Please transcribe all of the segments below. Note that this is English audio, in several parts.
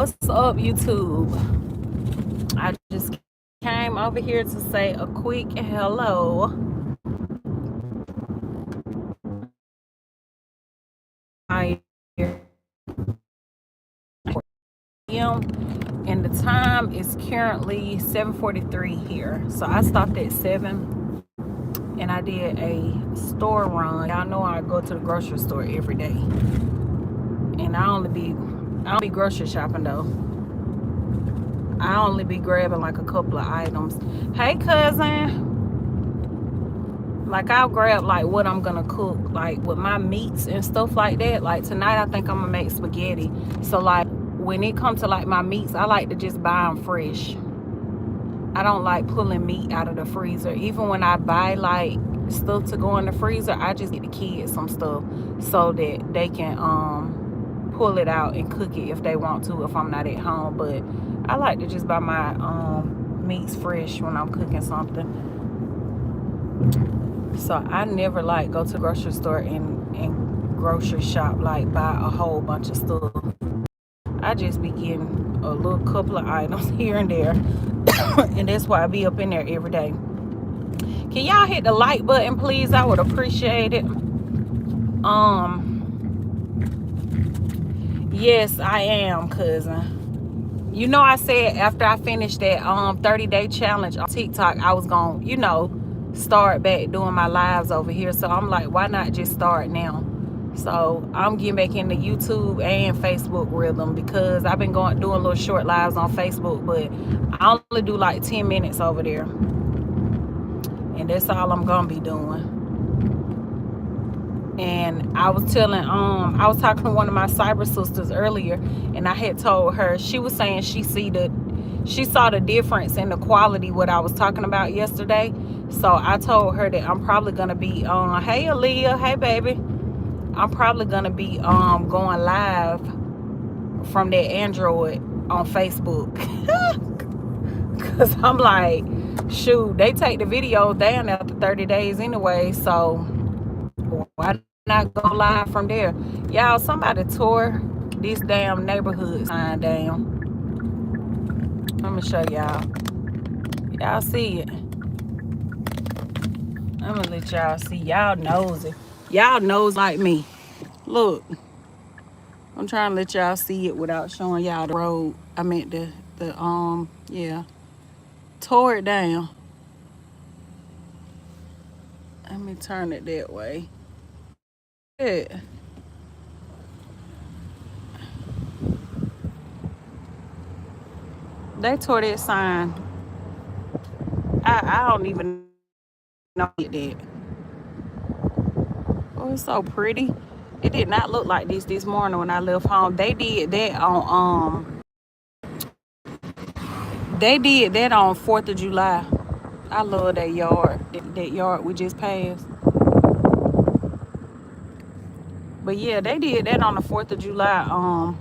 What's up, YouTube? I just came over here to say a quick hello. I am, and the time is currently 7:43 here. So I stopped at 7, and I did a store run. Y'all know I go to the grocery store every day, and I don't be grocery shopping though. I only be grabbing like a couple of items. Hey, cousin. Like, I'll grab like what I'm gonna cook, like with my meats and stuff like that. Like tonight I think I'm gonna make spaghetti. So like when it comes to like my meats, I like to just buy them fresh. I don't like pulling meat out of the freezer. Even when I buy like stuff to go in the freezer, I just get the kids some stuff so that they can pull it out and cook it if they want to, if I'm not at home. But I like to just buy my meats fresh when I'm cooking something. So I never like go to the grocery store and grocery shop, like buy a whole bunch of stuff. I just be getting a little couple of items here and there. And that's why I be up in there every day. Can y'all hit the like button, please? I would appreciate it. Yes, I am, cousin. You know, I said after I finished that 30-day challenge on TikTok, I was gonna, start back doing my lives over here. So I'm like, why not just start now? So I'm getting back into YouTube and Facebook rhythm, because I've been doing little short lives on Facebook, but I only do like 10 minutes over there, and that's all I'm gonna be doing. And I was talking to one of my cyber sisters earlier, and I had told her, she was saying she saw the difference in the quality what I was talking about yesterday. So I told her that I'm probably gonna be hey Aaliyah, hey baby, I'm probably gonna be going live from that Android on Facebook. Cause I'm like, shoot, they take the video down after 30 days anyway, so why not go live from there? Y'all, somebody tore this damn neighborhood sign down. Let me show y'all. Y'all see it? I'm gonna let y'all see. Y'all knows it. Y'all knows like me. Look, I'm trying to let y'all see it without showing y'all the road. I meant yeah, tore it down. Let me turn it that way. Yeah. They tore that sign. I don't even know that. Oh, it's so pretty. It did not look like this morning when I left home. They did that on 4th of July. I love that yard. That yard we just passed. But yeah, they did that on the 4th of July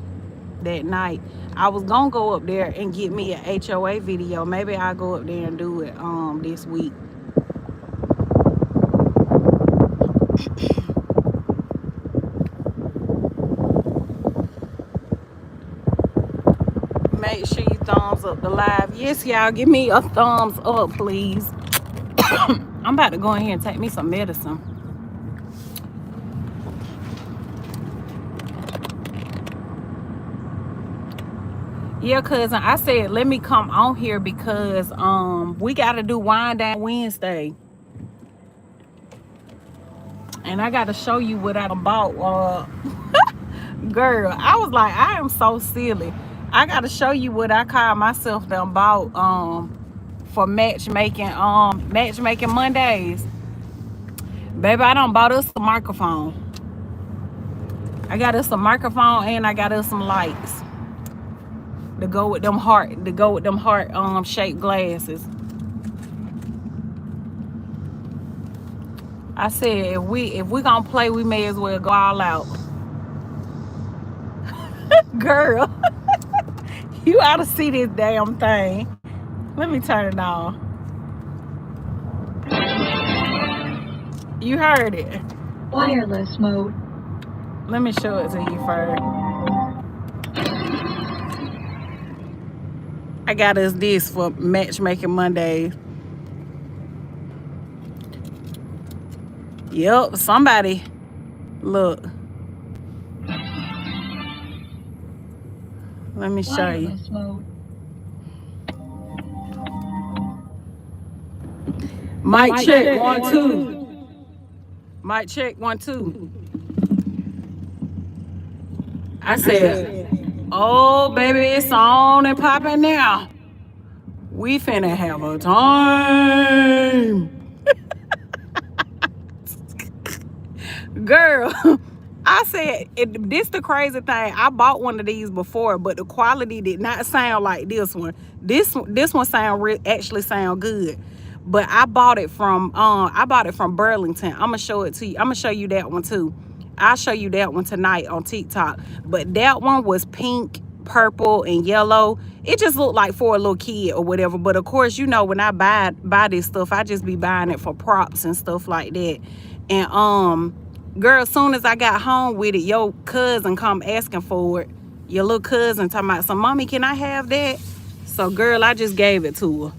that night. I was gonna go up there and get me an HOA video. Maybe I'll go up there and do it this week. Make sure you thumbs up the live. Yes, y'all, give me a thumbs up, please. I'm about to go in here and take me some medicine. Yeah, cousin, I said let me come on here because we gotta do Wind Down Wednesday. And I gotta show you what I bought. Girl, I was like, I am so silly. I gotta show you what I call myself done bought for matchmaking Mondays. Baby, I done bought us a microphone. I got us a microphone and I got us some lights to go with them heart shaped glasses. I said if we gonna play, we may as well go all out. Girl, you ought to see this damn thing. Let me turn it on. You heard it. Wireless mode. Let me show it to you first. I got us this for Matchmaking Monday. Yep, somebody. Look. Let me show you. Mic check 1 2. Mic check 1 2. I said, oh baby, it's on and popping now. We finna have a time. Girl, I said, this the crazy thing. I bought one of these before, but the quality did not sound like this one. This one actually sound good. But I bought it from Burlington. I'm gonna show it to you. I'm gonna show you that one too. I'll show you that one tonight on TikTok. But that one was pink, purple, and yellow. It just looked like for a little kid or whatever. But of course, you know, when I buy this stuff, I just be buying it for props and stuff like that. And girl, as soon as I got home with it, your cousin come asking for it. Your little cousin talking about, so mommy, can I have that? So girl, I just gave it to her.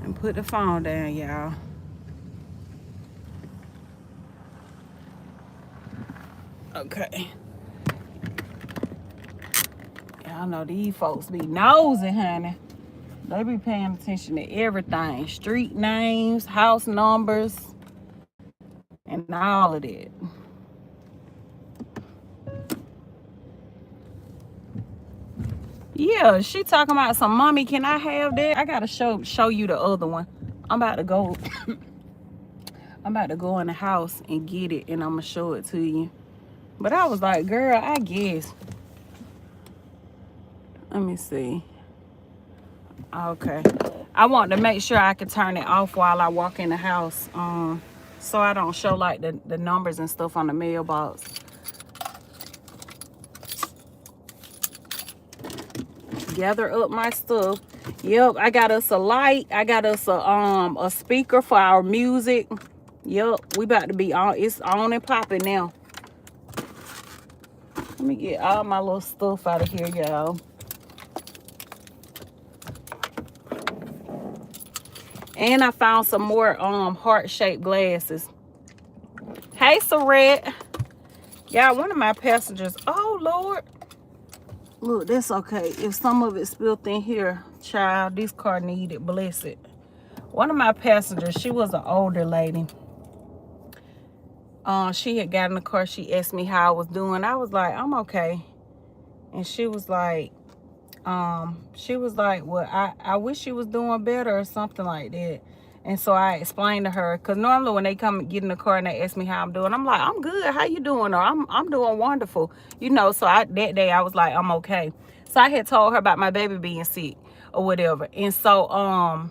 And put the phone down, y'all. Okay. Y'all know these folks be nosy, honey. They be paying attention to everything. Street names, house numbers, and all of that. Yeah, she talking about some, mommy, can I have that? I gotta show you the other one. I'm about to go I'm about to go in the house and get it, and I'm gonna show it to you. But I was like, girl, I guess. Let me see. Okay. I want to make sure I can turn it off while I walk in the house. So I don't show like the numbers and stuff on the mailbox. Gather up my stuff. Yep, I got us a light. I got us a speaker for our music. Yep, we about to be on. It's on and popping now. Let me get all my little stuff out of here, y'all. And I found some more heart-shaped glasses. Hey, Saret. Yeah, one of my passengers. Oh, Lord. Look, that's okay. If some of it spilled in here, child, this car needed, bless it. One of my passengers, she was an older lady. She had got in the car. She asked me how I was doing. I was like, I'm okay. And she was like, well, I wish she was doing better or something like that. And so I explained to her, because normally when they come and get in the car and they ask me how I'm doing, I'm like, I'm good. How you doing? Or I'm doing wonderful. You know, so that day I was like, I'm okay. So I had told her about my baby being sick or whatever. And so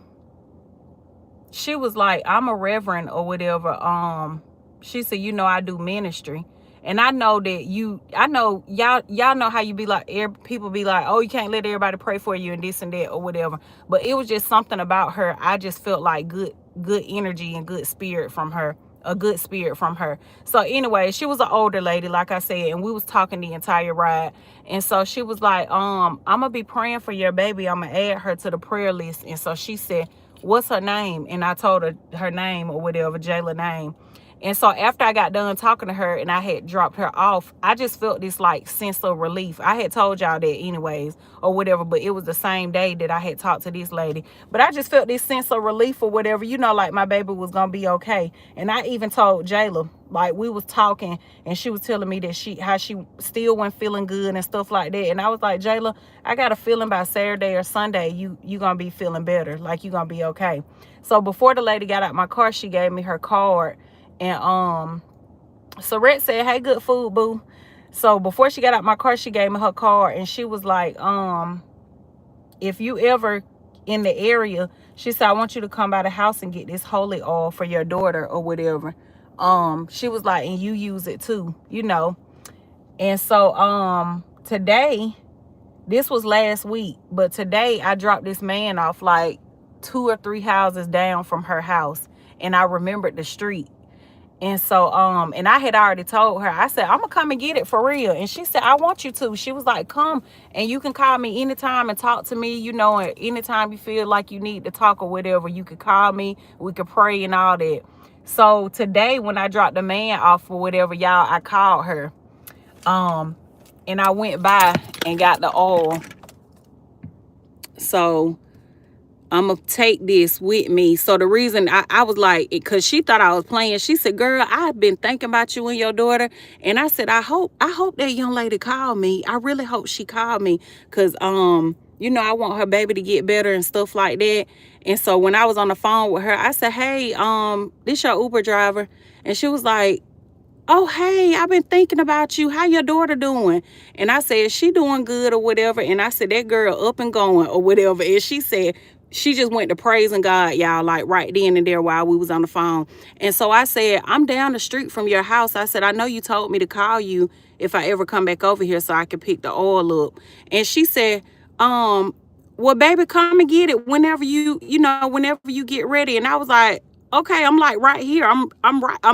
she was like, I'm a reverend or whatever. She said, you know, I do ministry. And I know that y'all know how you be like, people be like, oh, you can't let everybody pray for you and this and that or whatever. But it was just something about her. I just felt like good energy and good spirit from her. A good spirit from her. So anyway, she was an older lady, like I said, and we was talking the entire ride. And so she was like, I'm gonna be praying for your baby. I'm gonna add her to the prayer list. And so she said, what's her name? And I told her name or whatever, Jayla's name. And so after I got done talking to her and I had dropped her off, I just felt this like sense of relief. I had told y'all that anyways or whatever, but it was the same day that I had talked to this lady. But I just felt this sense of relief or whatever, you know, like my baby was going to be okay. And I even told Jayla, like we was talking and she was telling me that how she still wasn't feeling good and stuff like that. And I was like, Jayla, I got a feeling by Saturday or Sunday, you going to be feeling better. Like you going to be okay. So before the lady got out my car, she gave me her card. And so Red said, hey, good food, boo. So before she got out my car, she gave me her card and she was like, if you ever in the area, she said, I want you to come by the house and get this holy oil for your daughter or whatever. She was like, and you use it too, you know. And so today, this was last week, but today I dropped this man off like 2 or 3 houses down from her house, and I remembered the street. And so, and I had already told her, I said, I'm gonna come and get it for real. And she said, I want you to. She was like, come and you can call me anytime and talk to me, you know, and anytime you feel like you need to talk or whatever, you could call me, we could pray and all that. So today when I dropped the man off or whatever, y'all, I called her. And I went by and got the oil. So I'm going to take this with me. So the reason I was like, because she thought I was playing. She said, girl, I've been thinking about you and your daughter. And I said, I hope that young lady called me. I really hope she called me. Because, you know, I want her baby to get better and stuff like that. And so when I was on the phone with her, I said, hey, this your Uber driver. And she was like, oh, hey, I've been thinking about you. How your daughter doing? And I said, she doing good or whatever. And I said, that girl up and going or whatever. And she said, she just went to praising God, y'all, like right then and there while we was on the phone. And so I said, I'm down the street from your house. I said, I know you told me to call you if I ever come back over here so I could pick the oil up. And she said, well, baby, come and get it whenever whenever you get ready. And I was like, okay, I'm like right here. I'm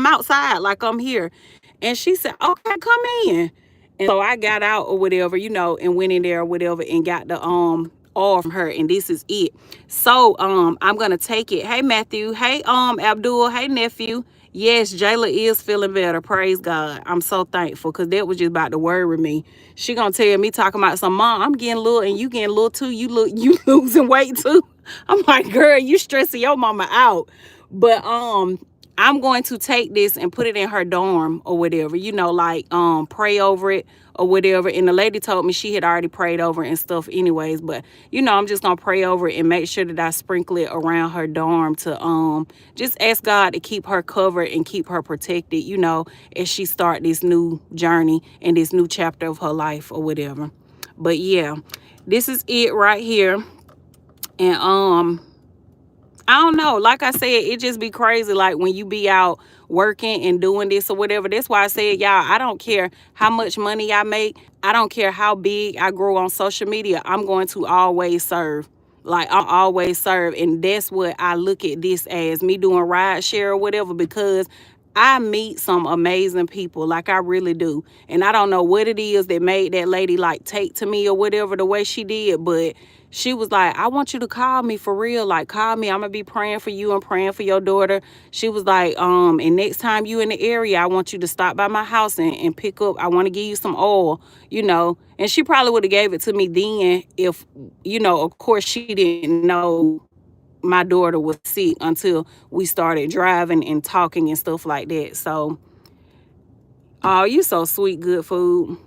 outside, like I'm here. And she said, okay, come in. And so I got out or whatever, and went in there or whatever and got the oil from her. And this is it. So I'm gonna take it. Hey Matthew, hey Abdul, hey nephew. Yes, Jayla is feeling better. Praise God. I'm so thankful because that was just about to worry me. She gonna tell me talking about some mom, I'm getting little and you getting little too. You losing weight too. I'm like, girl, you stressing your mama out. But I'm going to take this and put it in her dorm or whatever, like pray over it or whatever. And the lady told me she had already prayed over it and stuff anyways. But, I'm just going to pray over it and make sure that I sprinkle it around her dorm to just ask God to keep her covered and keep her protected, as she start this new journey and this new chapter of her life or whatever. But yeah, this is it right here. And I don't know. Like I said, it just be crazy. Like when you be out working and doing this or whatever. That's why I said, y'all, I don't care how much money I make. I don't care how big I grow on social media. I'm going to always serve. Like I'll always serve. And that's what I look at this as, me doing ride share or whatever, because I meet some amazing people, like I really do. And I don't know what it is that made that lady like take to me or whatever the way she did, but she was like, I want you to call me for real. Like, call me. I'm going to be praying for you and praying for your daughter. She was like, and next time you in the area, I want you to stop by my house and pick up. I want to give you some oil, And she probably would have gave it to me then if, of course she didn't know my daughter was sick until we started driving and talking and stuff like that. So, oh, you so sweet, good food.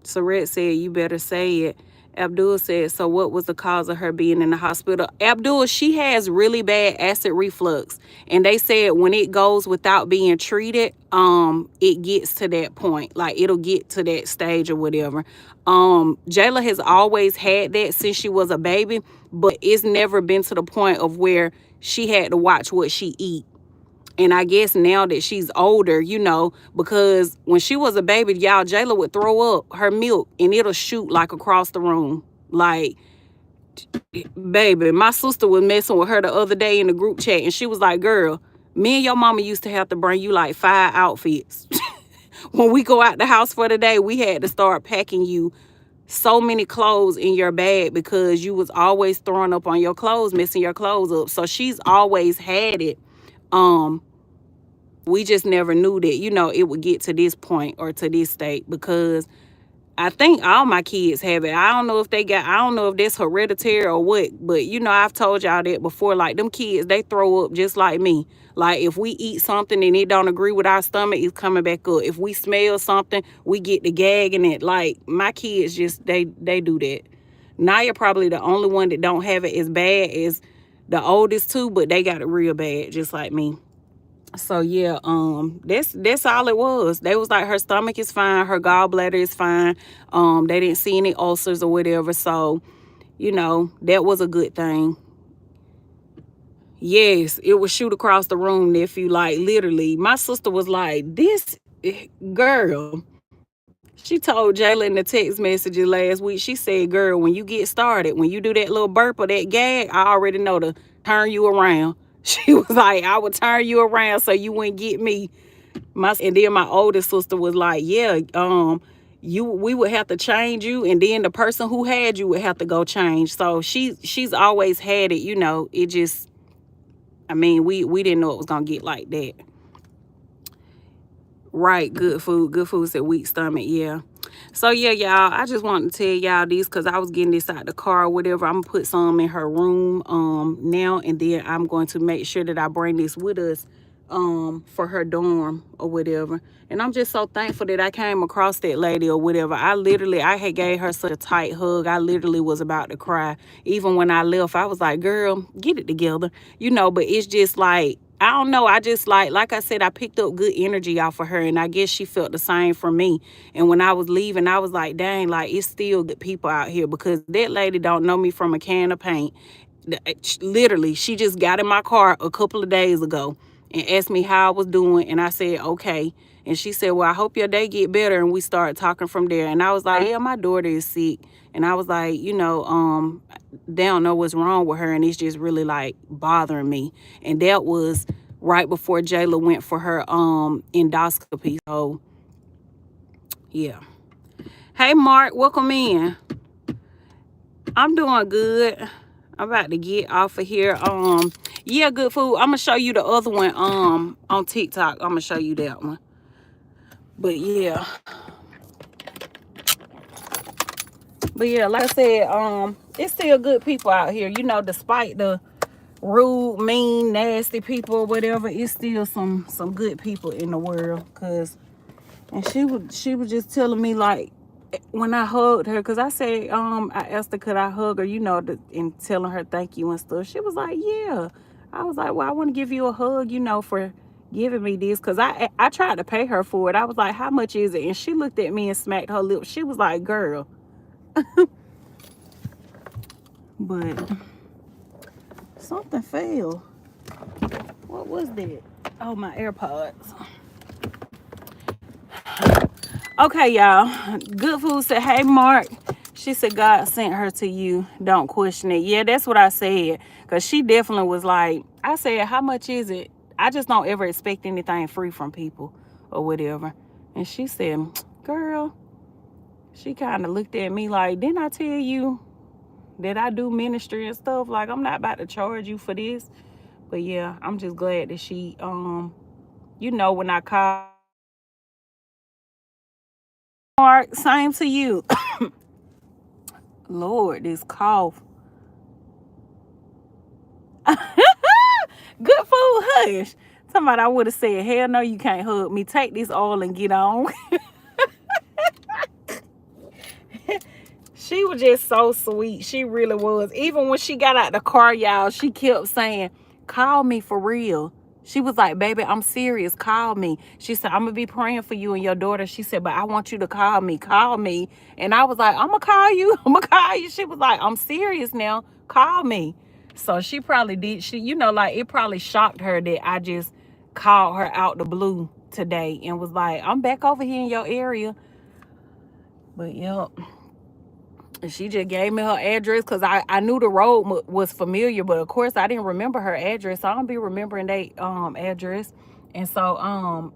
Saret said, you better say it. Abdul said, so what was the cause of her being in the hospital? Abdul, she has really bad acid reflux. And they said when it goes without being treated, it gets to that point. Like it'll get to that stage or whatever. Jayla has always had that since she was a baby, but it's never been to the point of where she had to watch what she eat. And I guess now that she's older, because when she was a baby, y'all, Jayla would throw up her milk and it'll shoot like across the room. Like, baby, my sister was messing with her the other day in the group chat and she was like, girl, me and your mama used to have to bring you like 5 outfits. When we go out the house for the day, we had to start packing you so many clothes in your bag because you was always throwing up on your clothes, messing your clothes up. So she's always had it. We just never knew that, it would get to this point or to this state because I think all my kids have it. I don't know if that's hereditary or what, but I've told y'all that before. Like them kids, they throw up just like me. Like if we eat something and it don't agree with our stomach, it's coming back up. If we smell something, we get the gagging it. Like my kids just, they do that. Naya probably the only one that don't have it as bad as the oldest two, but they got it real bad, just like me. So yeah, that's all it was. They was like, her stomach is fine, her gallbladder is fine. They didn't see any ulcers or whatever. So, that was a good thing. Yes, it would shoot across the room, nephew. Like literally, my sister was like, this girl. She told Jayla in the text messages last week, she said, girl, when you get started, when you do that little burp or that gag, I already know to turn you around. She was like, I would turn you around so you wouldn't get me. And then my oldest sister was like, yeah, we would have to change you, and then the person who had you would have to go change. So she's always had it, it just, I mean, we didn't know it was gonna get like that. Right, good food. Good food said weak stomach, yeah. So yeah, y'all, I just wanted to tell y'all this because I was getting this out the car or whatever. I'm gonna put some in her room now, and then I'm going to make sure that I bring this with us for her dorm or whatever. And I'm just so thankful that I came across that lady or whatever. I had gave her such a tight hug. I literally was about to cry. Even when I left, I was like, girl, get it together. But it's just like, I don't know. I just like I said, I picked up good energy off of her, and I guess she felt the same from me. And when I was leaving, I was like, dang, like it's still good people out here, because that lady don't know me from a can of paint. Literally, she just got in my car a couple of days ago and asked me how I was doing, and I said, okay. And she said, well, I hope your day get better. And we started talking from there. And I was like, yeah, my daughter is sick. And I was like, they don't know what's wrong with her, and it's just really like bothering me. And that was right before Jayla went for her endoscopy. So yeah. Hey Mark, welcome in. I'm doing good. I'm about to get off of here. Yeah, good food. I'm gonna show you the other one on TikTok. I'm gonna show you that one. But yeah. Like I said, it's still good people out here, despite the rude, mean, nasty people or whatever. It's still some good people in the world. And she was just telling me, like, when I hugged her, because I said, I asked her, could I hug her, and telling her thank you and stuff. She was like, yeah. I was like, well, I want to give you a hug, for giving me this, because I tried to pay her for it. I was like, how much is it? And she looked at me and smacked her lips. She was like, girl. But something fell. What was that? Oh, my AirPods. Okay, y'all. Good food said, hey, Mark. She said, God sent her to you. Don't question it. Yeah, that's what I said. Because she definitely was like, I said, how much is it? I just don't ever expect anything free from people or whatever. And she said, girl, she kind of looked at me like, didn't I tell you that I do ministry and stuff? Like, I'm not about to charge you for this. But yeah, I'm just glad that she, when I call, Mark, same to you. Lord, this cough. Good food, hush. Somebody I would have said, hell no, you can't hug me. Take this oil and get on. She was just so sweet. She really was. Even when she got out the car, y'all, she kept saying, call me for real. She was like, baby, I'm serious. Call me. She said, I'm going to be praying for you and your daughter. She said, but I want you to call me. Call me. And I was like, I'm going to call you. I'm going to call you. She was like, I'm serious now. Call me. So she probably did. Like, it probably shocked her that I just called her out the blue today and was like, I'm back over here in your area. But, yep. She just gave me her address because I knew the road was familiar, but of course I didn't remember her address. So I don't be remembering their address. And so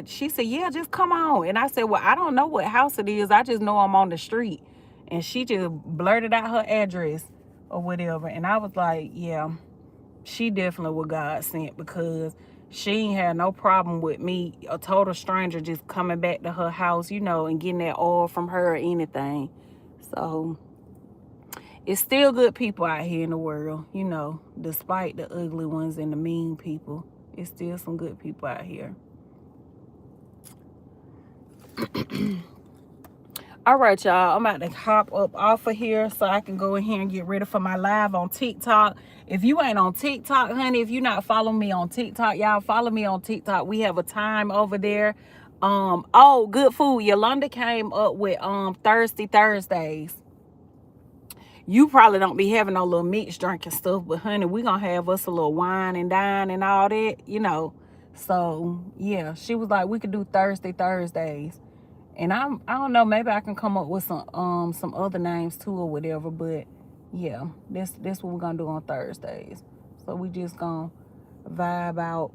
she said, yeah, just come on. And I said, well, I don't know what house it is. I just know I'm on the street. And she just blurted out her address or whatever. And I was like, yeah, she definitely was God sent, because she ain't had no problem with me, a total stranger, just coming back to her house, and getting that oil from her or anything. So it's still good people out here in the world, despite the ugly ones and the mean people. It's still some good people out here. All right, y'all. I'm about to hop up off of here so I can go in here and get ready for my live on TikTok. If you ain't on TikTok, honey, if you're not following me on TikTok, y'all follow me on TikTok. We have a time over there. Oh, good food. Yolanda came up with Thursdays. You probably don't be having no little mixed drink and stuff, but honey, we gonna have us a little wine and dine and all that, So yeah, she was like, we could do Thursdays. And I don't know, maybe I can come up with some other names too or whatever, but yeah, that's what we're gonna do on Thursdays. So we just gonna vibe out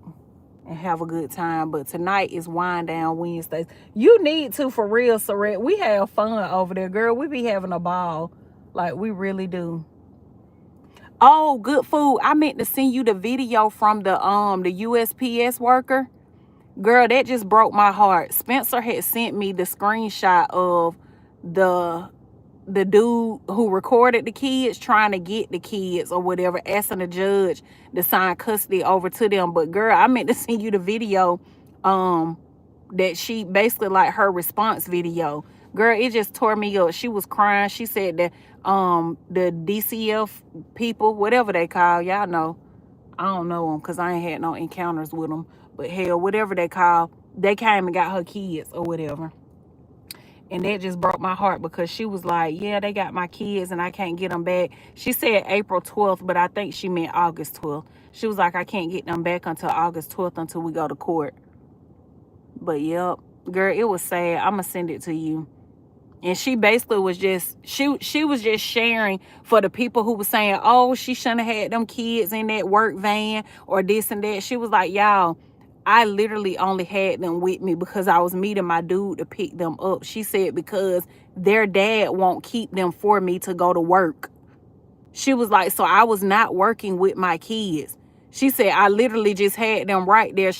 and have a good time. But tonight is wind down Wednesdays. You need to, for real, Saret. We have fun over there, girl. We be having a ball. Like, we really do. Oh, good food. I meant to send you the video from the USPS worker. Girl, that just broke my heart. Spencer had sent me the screenshot of the dude who recorded the kids trying to get the kids or whatever, asking the judge to sign custody over to them. But girl, I meant to send you the video that she basically, like, her response video. Girl, it just tore me up. She was crying. She said that the DCF people, whatever they call, y'all know, I don't know them because I ain't had no encounters with them, but hell, whatever they call, they came and got her kids or whatever. And that just broke my heart because she was like, yeah, they got my kids and I can't get them back. She said April 12th, but I think she meant August 12th. She was like, I can't get them back until August 12th until we go to court. But yep, girl, it was sad. I'm going to send it to you. And she basically was just, she was just sharing for the people who were saying, oh, she shouldn't have had them kids in that work van or this and that. She was like, y'all, I literally only had them with me because I was meeting my dude to pick them up. She said because their dad won't keep them for me to go to work. She was like, so I was not working with my kids. She said, I literally just had them right there.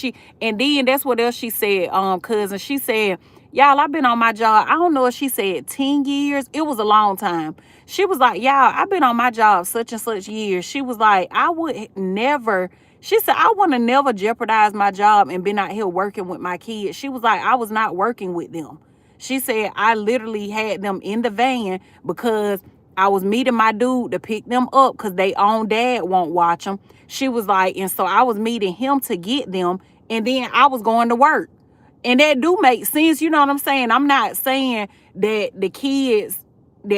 And then that's what else she said, cousin. She said, y'all, I've been on my job. I don't know if she said 10 years. It was a long time. She was like, y'all, I've been on my job such and such years. She was like, I would never, she said, I want to never jeopardize my job and been out here working with my kids. She was like, I was not working with them. She said, I literally had them in the van because I was meeting my dude to pick them up because they own dad won't watch them. She was like, and so I was meeting him to get them, and then I was going to work. And that do make sense, you know what I'm saying? I'm not saying that the kids,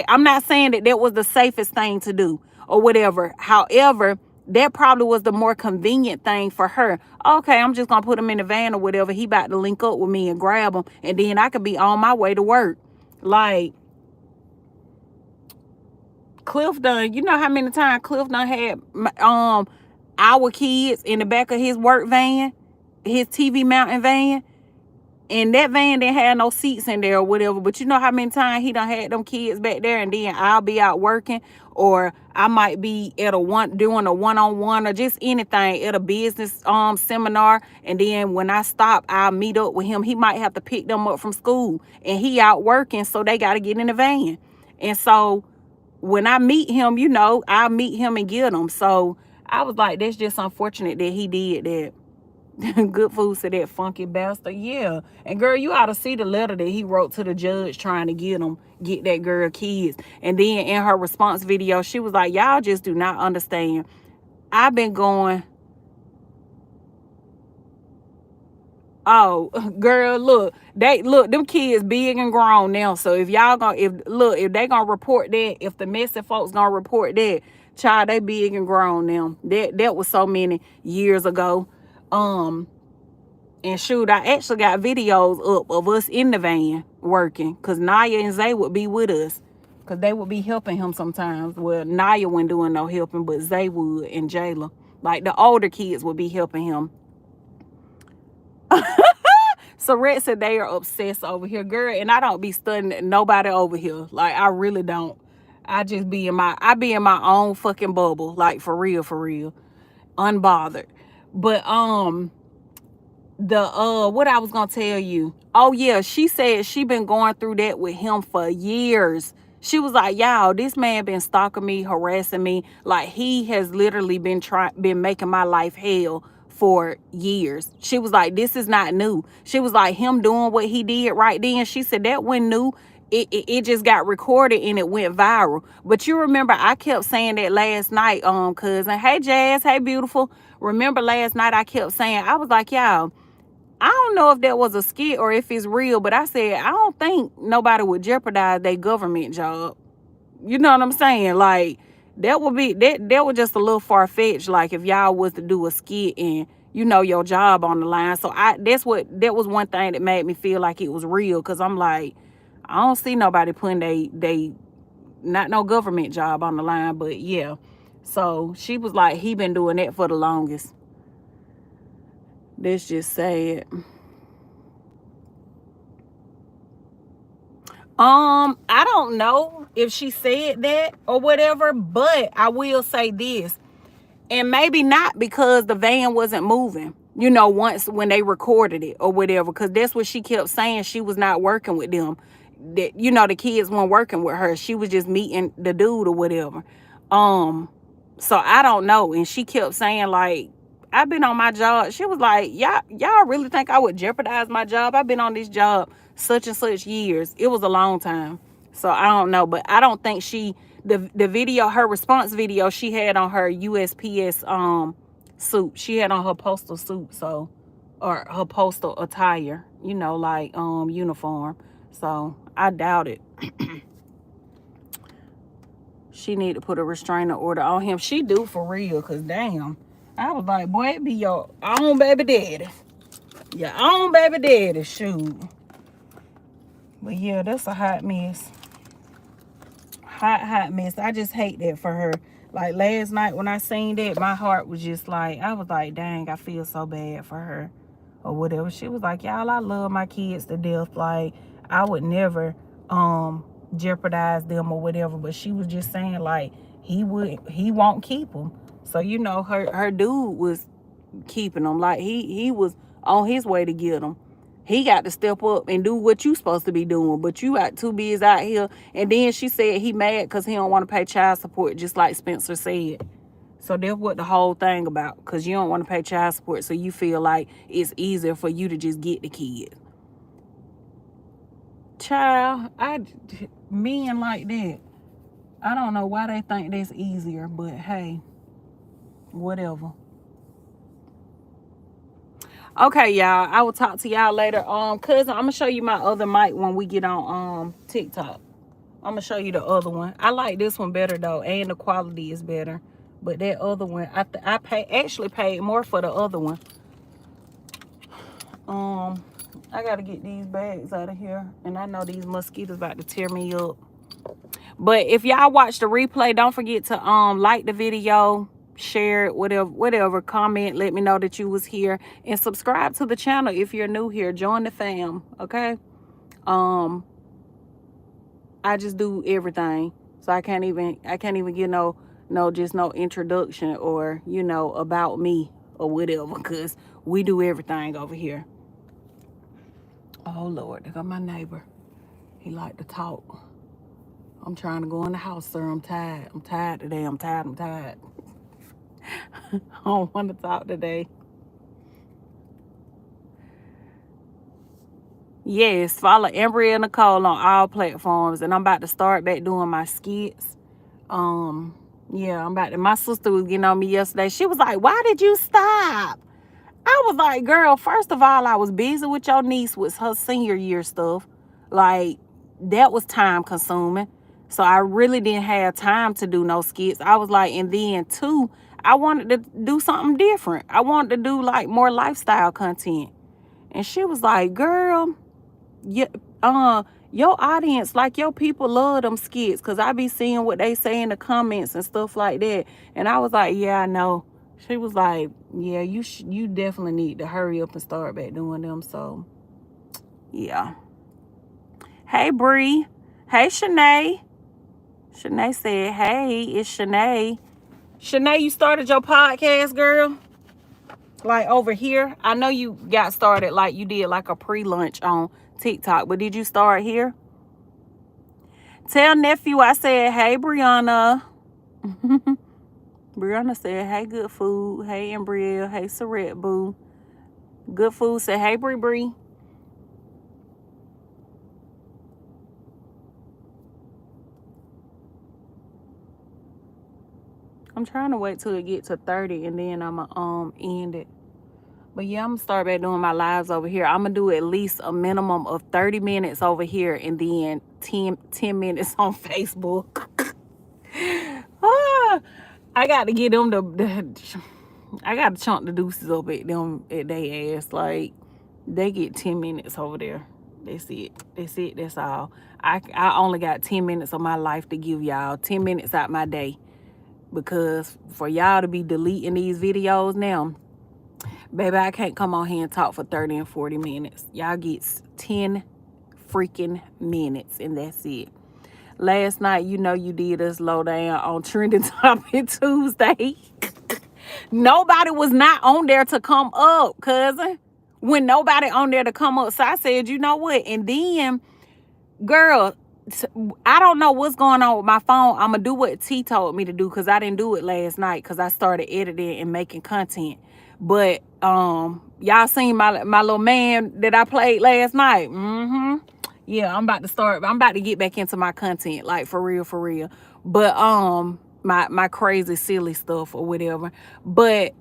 I'm not saying that was the safest thing to do or whatever. However, that probably was the more convenient thing for her. Okay, I'm just going to put him in the van or whatever. He about to link up with me and grab him, and then I could be on my way to work. Like, Cliff done, you know how many times Cliff done had our kids in the back of his work van, his TV mountain van, and that van didn't have no seats in there or whatever, but you know how many times he done had them kids back there, and then I'll be out working, or I might be at doing a one-on-one or just anything at a business seminar, and then when I stop, I'll meet up with him. He might have to pick them up from school, and he out working, so they got to get in the van. And so when I meet him, you know, I'll meet him and get him. So I was like, that's just unfortunate that he did that. Good food said that funky bastard. Yeah. And girl, you ought to see the letter that he wrote to the judge trying to get that girl kids. And then in her response video, she was like, y'all just do not understand. I've been going, oh, girl, look, them kids big and grown now. So if y'all if they gonna report that, if the messy folks gonna report that, child, they big and grown now. That was so many years ago. And shoot, I actually got videos up of us in the van working, because Naya and Zay would be with us, because they would be helping him sometimes. Well, Naya wasn't doing no helping, but Zay would, and Jayla. Like, the older kids would be helping him. So Red said they are obsessed over here, girl, and I don't be studying nobody over here. Like, I really don't. I just be in my own fucking bubble, like, for real, unbothered. But what I was gonna tell you, oh yeah, she said she been going through that with him for years. She was like, y'all, this man been stalking me, harassing me. Like, he has literally been making my life hell for years. She was like, this is not new. She was like, him doing what he did right then. She said that wasn't new. It just got recorded and it went viral. But you remember, I kept saying that last night, cousin. Hey, Jazz. Hey, beautiful. Remember last night I kept saying, I was like, y'all, I don't know if that was a skit or if it's real, but I said, I don't think nobody would jeopardize their government job. You know what I'm saying? Like, that was just a little far-fetched, like, if y'all was to do a skit and, you know, your job on the line. So that was one thing that made me feel like it was real, because I'm like, I don't see nobody putting they not no government job on the line. But yeah, so she was like, he been doing that for the longest. That's just sad. I don't know if she said that or whatever, but I will say this. And maybe not because the van wasn't moving, once when they recorded it or whatever, because that's what she kept saying. She was not working with them. That, the kids weren't working with her. She was just meeting the dude or whatever. So I don't know. And she kept saying, like, I've been on my job. She was like, y'all really think I would jeopardize my job? I've been on this job such and such years. It was a long time. So I don't know. But I don't think the video, her response video, she had on her USPS suit. She had on her postal suit, or her postal attire, like uniform. So I doubt it. She need to put a restraining order on him. She do, for real, because damn. I was like, boy, it be your own baby daddy. Your own baby daddy, shoot. But yeah, that's a hot mess. Hot mess. I just hate that for her. Like last night when I seen that, my heart was just like, I was like, dang, I feel so bad for her or whatever. She was like, y'all, I love my kids to death. Like, I would never jeopardize them or whatever. But she was just saying, like, he won't keep them. So, her dude was keeping them. Like, he was on his way to get them. He got to step up and do what you supposed to be doing. But you got too busy out here. And then she said he mad because he don't want to pay child support, just like Spencer said. So that's what the whole thing about. Because you don't want to pay child support. So you feel like it's easier for you to just get the kid. Child, men like that. I don't know why they think that's easier. But hey, whatever. Okay, y'all. I will talk to y'all later. Cousin, I'm gonna show you my other mic when we get on TikTok. I'm gonna show you the other one. I like this one better though, and the quality is better. But that other one, I actually paid more for the other one. I gotta get these bags out of here, and I know these mosquitoes about to tear me up. But if y'all watch the replay, don't forget to like the video, share it, whatever, comment, let me know that you was here, and subscribe to the channel if you're new here. Join the fam, okay? I just do everything, so I can't even get no introduction or about me or whatever, because we do everything over here. Oh Lord, there go my neighbor. He like to talk. I'm trying to go in the house, sir. I'm tired. I'm tired today. I'm tired. I don't want to talk today. Yes, follow Ambriel Nicole on all platforms. And I'm about to start back doing my skits. Yeah, my sister was getting on me yesterday. She was like, why did you stop? I was like, girl, first of all, I was busy with your niece with her senior year stuff. Like, that was time consuming. So I really didn't have time to do no skits. I was like, and then too, I wanted to do something different. I wanted to do like more lifestyle content. And she was like, girl, your audience, like your people love them skits, because I be seeing what they say in the comments and stuff like that. And I was like, yeah, I know. She was like, yeah, you definitely need to hurry up and start back doing them. So yeah. Hey Bree. Hey Shanae. Shanae said, hey, it's Shanae. Shanae, you started your podcast, girl? Like over here? I know you got started, like you did like a pre-lunch on TikTok, but did you start here? Tell nephew I said, hey, Brianna. Brianna said, hey, good food. Hey, Ambriel. Hey, Saret Boo. Good food said, hey, Bree. I'm trying to wait till it get to 30 and then I'm gonna end it. But yeah, I'm gonna start back doing my lives over here. I'm gonna do at least a minimum of 30 minutes over here and then 10 minutes on Facebook. I got to get them I got to chunk the deuces up at them at their ass. Like, they get 10 minutes over there. That's it. That's all. I only got 10 minutes of my life to give y'all. 10 minutes out my day. Because for y'all to be deleting these videos now, Baby, I can't come on here and talk for 30 and 40 minutes. Y'all get 10 freaking minutes, and that's it. Last night, you know, you did us low down on Trending Topic Tuesday. Nobody was not on there to come up, cousin. When nobody on there to come up, so I said, you know what? And then, girl, I don't know what's going on with my phone. I'm gonna do what T told me to do because I didn't do it last night because I started editing and making content. But y'all seen my little man that I played last night. Yeah, I'm about to get back into my content, like for real, for real. But my crazy silly stuff or whatever. But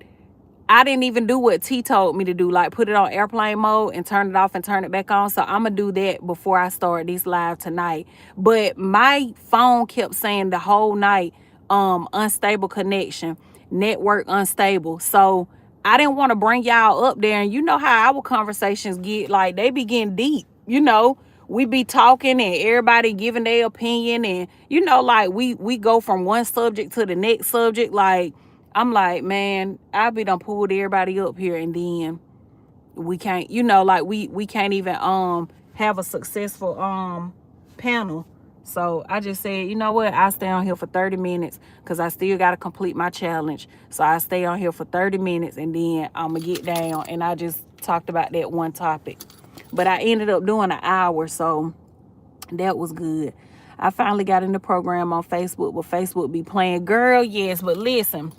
I didn't even do what T told me to do, like put it on airplane mode and turn it off and turn it back on. So I'm going to do that before I start this live tonight. But my phone kept saying the whole night, unstable connection, network unstable. So I didn't want to bring y'all up there. And you know how our conversations get, like they be getting deep, you know. We be talking and everybody giving their opinion and, you know, like we go from one subject to the next subject, like, I'm like, man, I be done pulled everybody up here and then we can't, you know, like we can't even have a successful panel. So I just said, you know what, I stay on here for 30 minutes because I still got to complete my challenge. So I stay on here for 30 minutes and then I'm going to get down. And I just talked about that one topic. But I ended up doing an hour, so that was good. I finally got in the program on Facebook, but Facebook be playing. Girl, yes, but listen,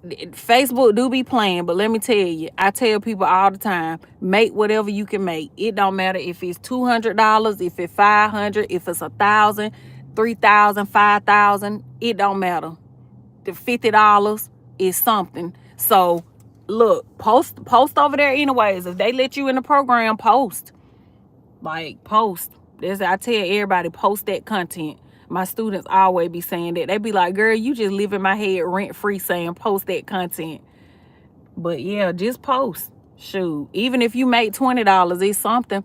Facebook do be playing, but let me tell you, I tell people all the time, make whatever you can make. It don't matter if it's $200, if it's $500, if it's $1,000, $3,000, $5,000. It don't matter. The $50 is something. So look, post over there anyways. If they let you in the program, post. Like post. I tell everybody, post that content. My students always be saying that. They be like, girl, you just live in my head rent free saying post that content. But yeah, just post. Shoot. Even if you make $20, it's something.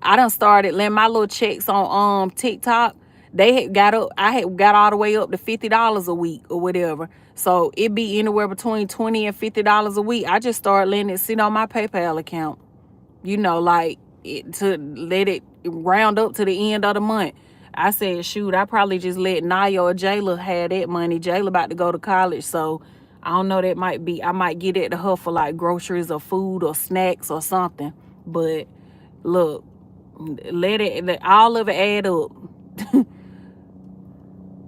I done started letting my little checks on TikTok. I had got all the way up to $50 a week or whatever. So it be anywhere between $20 and $50 a week. I just started letting it sit on my PayPal account. You know, like to let it round up to the end of the month. I said, shoot, I probably just let Naya or Jayla have that money. Jayla about to go to college, so I don't know, I might get it to her for like groceries or food or snacks or something. But look, let all of it add up.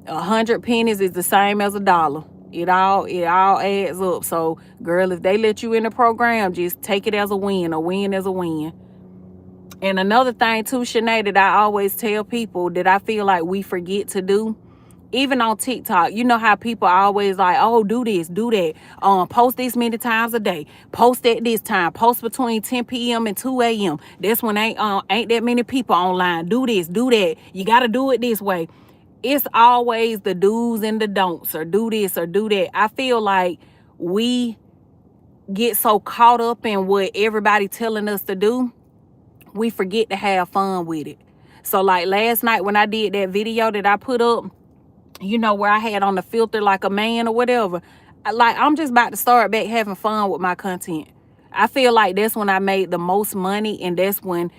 100 pennies is the same as $1. It all adds up. So, girl, if they let you in the program, just take it as a win. A win is a win. And another thing too, Shanae, that I always tell people that I feel like we forget to do, even on TikTok, you know how people are always like, oh, do this, do that. Post this many times a day. Post at this time. Post between 10 p.m. and 2 a.m. That's when ain't that many people online. Do this, do that. You got to do it this way. It's always the do's and the don'ts, or do this or do that. I feel like we get so caught up in what everybody telling us to do, we forget to have fun with it. So like last night when I did that video that I put up, you know, where I had on the filter like a man or whatever, I'm just about to start back having fun with my content. I feel like that's when I made the most money, and that's when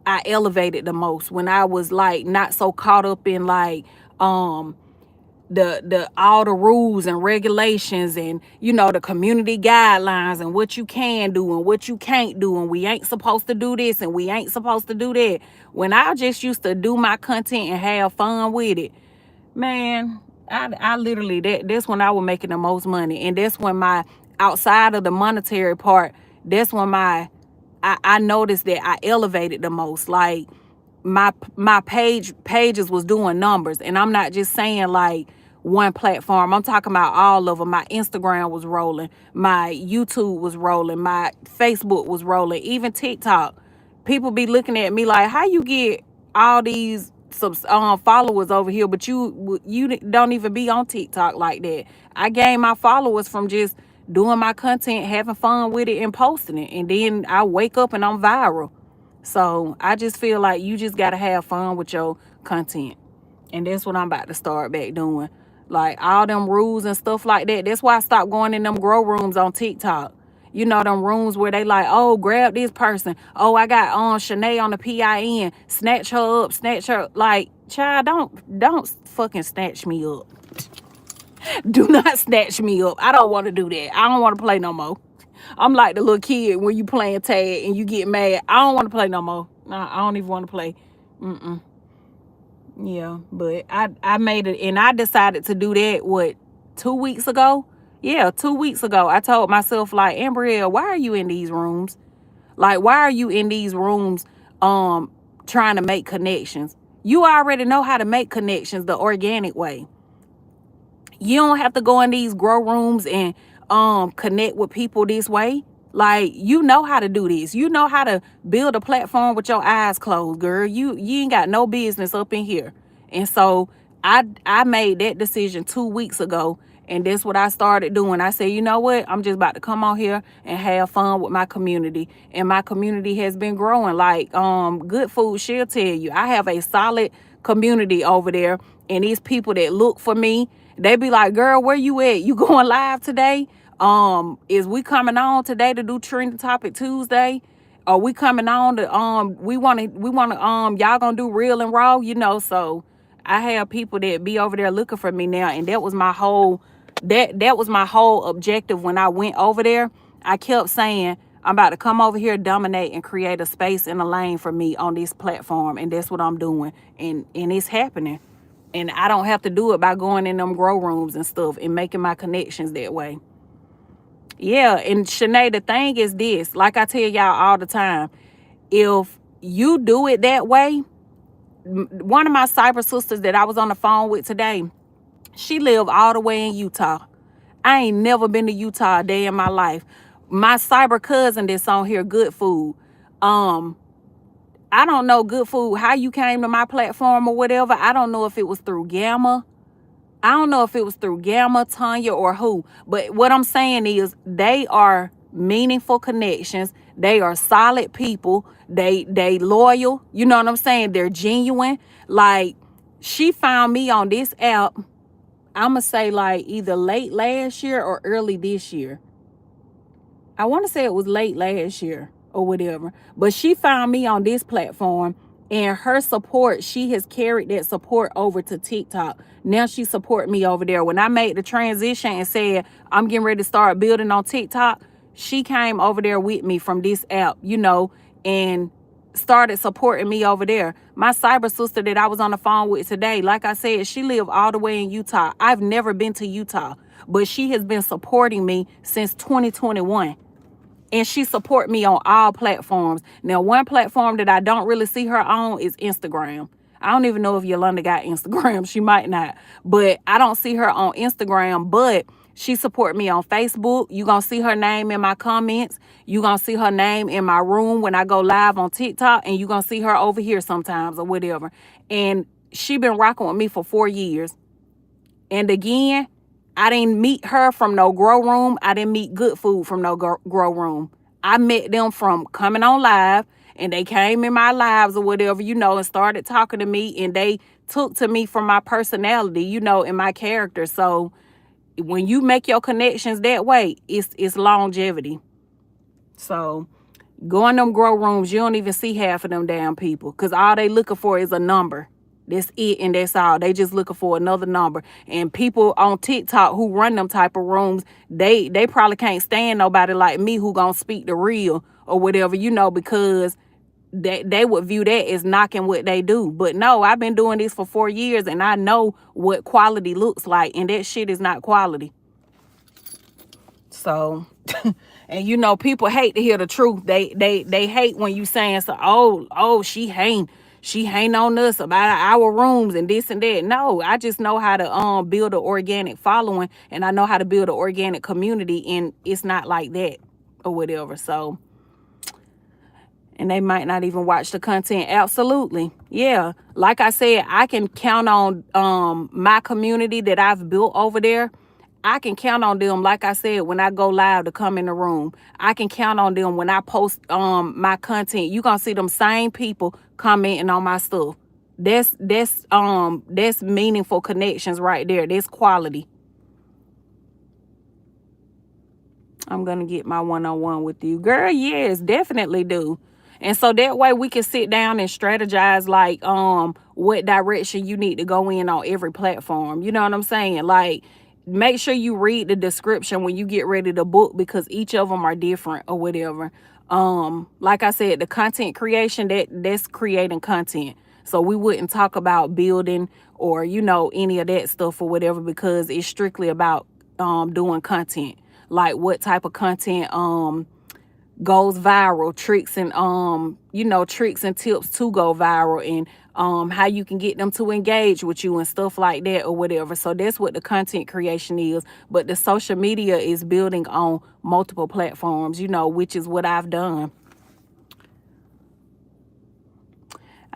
I elevated the most, when I was like not so caught up in like the all the rules and regulations and, you know, the community guidelines and what you can do and what you can't do, and we ain't supposed to do this and we ain't supposed to do that. When I just used to do my content and have fun with it, man, I literally, that's when I was making the most money. And that's when my, outside of the monetary part, that's when I noticed that I elevated the most. Like my pages was doing numbers, and I'm not just saying like one platform. I'm talking about all of them. My Instagram was rolling, my YouTube was rolling, my Facebook was rolling, even TikTok. People be looking at me like, how you get all these followers over here, but you don't even be on TikTok like that. I gained my followers from just doing my content, having fun with it, and posting it, and then I wake up and I'm viral. So I just feel like you just got to have fun with your content. And that's what I'm about to start back doing. Like all them rules and stuff like that. That's why I stopped going in them grow rooms on TikTok. You know, them rooms where they like, oh, grab this person. Oh, I got Shanae on the PIN. Snatch her up, snatch her. Like, child, don't fucking snatch me up. Do not snatch me up. I don't want to do that. I don't want to play no more. I'm like the little kid when you playing tag and you get mad. I don't want to play no more. Nah, I don't even want to play. Mm-mm. Yeah, but I made it, and I decided to do that, what, 2 weeks ago? Yeah, 2 weeks ago. I told myself, like, Ambriel, why are you in these rooms? Like, why are you in these rooms trying to make connections? You already know how to make connections the organic way. You don't have to go in these grow rooms and connect with people this way. Like, you know how to do this. You know how to build a platform with your eyes closed, girl. You ain't got no business up in here. And so I made that decision 2 weeks ago, and that's what I started doing. I said, you know what? I'm just about to come on here and have fun with my community. And my community has been growing. Like, Good Food, she'll tell you, I have a solid community over there, and these people that look for me, they be like, girl, where you at? You going live today? Is we coming on today to do Trending Topic Tuesday? Are we coming on to we wanna y'all gonna do real and raw, you know? So I have people that be over there looking for me now, and that was my whole objective when I went over there. I kept saying, I'm about to come over here, dominate, and create a space and a lane for me on this platform, and that's what I'm doing, and it's happening. And I don't have to do it by going in them grow rooms and stuff and making my connections that way. Yeah, and Shanae, the thing is this, like I tell y'all all the time, if you do it that way, one of my cyber sisters that I was on the phone with today, she lived all the way in Utah. I ain't never been to Utah a day in my life. My cyber cousin that's on here, Good Food, I don't know, Good Food, how you came to my platform or whatever. I don't know if it was through Gamma. I don't know if it was through Gamma, Tanya, or who. But what I'm saying is they are meaningful connections. They are solid people. They loyal. You know what I'm saying? They're genuine. Like, she found me on this app, I'm going to say like either late last year or early this year. I want to say it was late last year or whatever. But she found me on this platform, and her support, she has carried that support over to TikTok. Now she support me over there. When I made the transition and said, I'm getting ready to start building on TikTok, she came over there with me from this app, you know, and started supporting me over there. My cyber sister that I was on the phone with today, like I said, she lived all the way in Utah. I've never been to Utah, but she has been supporting me since 2021. And she support me on all platforms. Now, one platform that I don't really see her on is Instagram. I don't even know if Yolanda got Instagram. She might not. But I don't see her on Instagram. But she support me on Facebook. You going to see her name in my comments. You going to see her name in my room when I go live on TikTok. And you going to see her over here sometimes or whatever. And she been rocking with me for 4 years. And again, I didn't meet her from no grow room. I didn't meet Good Food from no grow room. I met them from coming on live, and they came in my lives or whatever, you know, and started talking to me, and they took to me from my personality, you know, and my character. So when you make your connections that way, it's longevity. So go in them grow rooms, you don't even see half of them damn people, because all they looking for is a number. That's it, and that's all. They just looking for another number. And people on TikTok who run them type of rooms, they probably can't stand nobody like me who gonna speak the real or whatever, you know, because they would view that as knocking what they do. But no, I've been doing this for 4 years, and I know what quality looks like, and that shit is not quality. So, and you know, people hate to hear the truth. They hate when you saying, so, oh, she ain't on us about our rooms and this and that. No, I just know how to build an organic following, and I know how to build an organic community, and it's not like that or whatever. So, and they might not even watch the content. Absolutely. Yeah. Like I said, I can count on my community that I've built over there. I can count on them, like I said, when I go live to come in the room. I can count on them when I post my content. You're going to see them same people commenting on my stuff. That's meaningful connections right there. That's quality. I'm gonna get my one-on-one with you, girl. Yes, definitely do. And so that way we can sit down and strategize, like, what direction you need to go in on every platform. You know what I'm saying? Like, make sure you read the description when you get ready to book, because each of them are different or whatever. Like I said, the content creation, that's creating content. So we wouldn't talk about building or, any of that stuff or whatever, because it's strictly about doing content. Like, what type of content goes viral, tricks and tricks and tips to go viral, and how you can get them to engage with you and stuff like that or whatever. So that's what the content creation is. But the social media is building on multiple platforms, which is what I've done.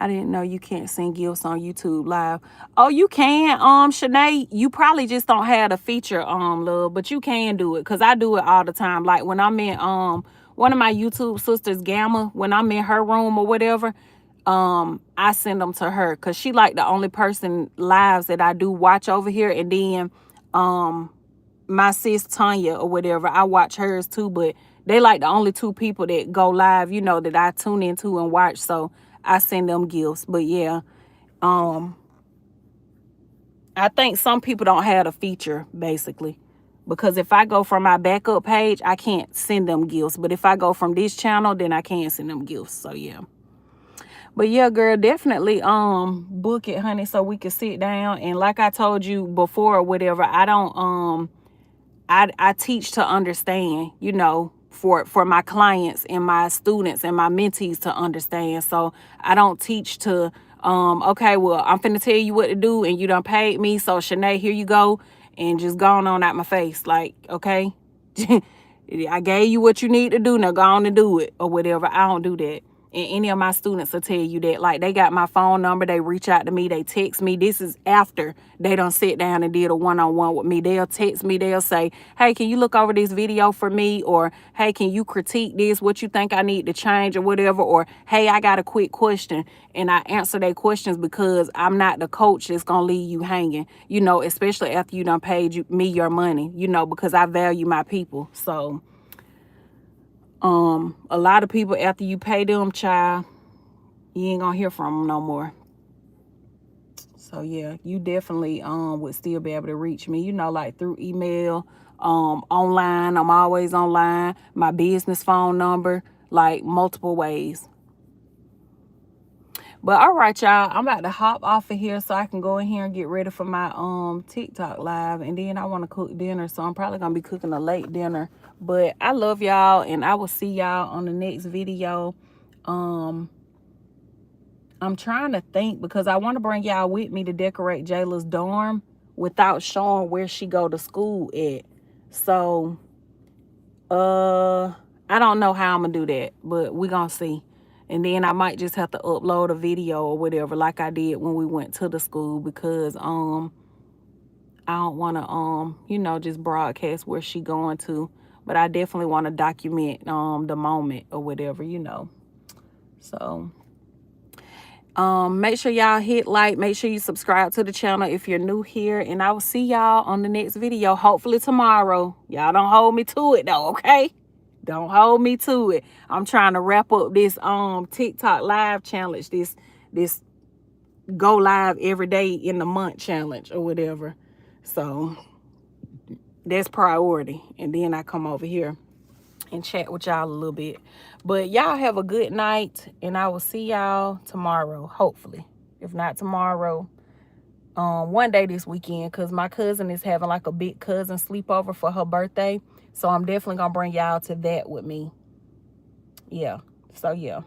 I didn't know you can't send gifts on YouTube Live. Oh, you can, Shanae. You probably just don't have the feature, love, but you can do it, because I do it all the time. Like, when I'm in one of my YouTube sisters, Gamma, when I'm in her room or whatever, I send them to her, because she like the only person lives that I do watch over here. And then my sis Tanya or whatever, I watch hers too, but they like the only two people that go live, that I tune into and watch. So I send them gifts. But yeah, I think some people don't have a feature, basically, because if I go from my backup page, I can't send them gifts. But if I go from this channel, then I can send them gifts. So yeah. But yeah, girl, definitely book it, honey, so we can sit down. And like I told you before or whatever, I don't I teach to understand, for my clients and my students and my mentees to understand. So I don't teach to, okay, well, I'm finna tell you what to do and you done paid me, so Shanae, here you go, and just gone on out my face. Like, okay, I gave you what you need to do, now go on and do it or whatever. I don't do that. And any of my students will tell you that. Like, they got my phone number, they reach out to me, they text me. This is after they done sit down and did a one-on-one with me. They'll text me, they'll say, hey, can you look over this video for me? Or, hey, can you critique this? What you think I need to change or whatever? Or, hey, I got a quick question. And I answer their questions, because I'm not the coach that's gonna leave you hanging, especially after you done paid me your money, because I value my people. So a lot of people, after you pay them, child, you ain't gonna hear from them no more. So yeah, you definitely would still be able to reach me, like through email, online. I'm always online. My business phone number, like multiple ways. But all right, y'all, I'm about to hop off of here so I can go in here and get ready for my TikTok live. And then I want to cook dinner, so I'm probably gonna be cooking a late dinner. But I love y'all, and I will see y'all on the next video. I'm trying to think, because I want to bring y'all with me to decorate Jayla's dorm without showing where she go to school at. So I don't know how I'm gonna do that, but we're gonna see. And then I might just have to upload a video or whatever, like I did when we went to the school, because I don't want to just broadcast where she going to, but I definitely want to document the moment or whatever, So make sure y'all hit like, make sure you subscribe to the channel if you're new here, and I will see y'all on the next video, hopefully tomorrow. Y'all don't hold me to it though, okay? Don't hold me to it. I'm trying to wrap up this TikTok live challenge, this go live every day in the month challenge or whatever. So that's priority. And then I come over here and chat with y'all a little bit. But y'all have a good night, and I will see y'all tomorrow, hopefully. If not tomorrow, one day this weekend, because my cousin is having like a big cousin sleepover for her birthday. So I'm definitely gonna bring y'all to that with me. Yeah. So yeah.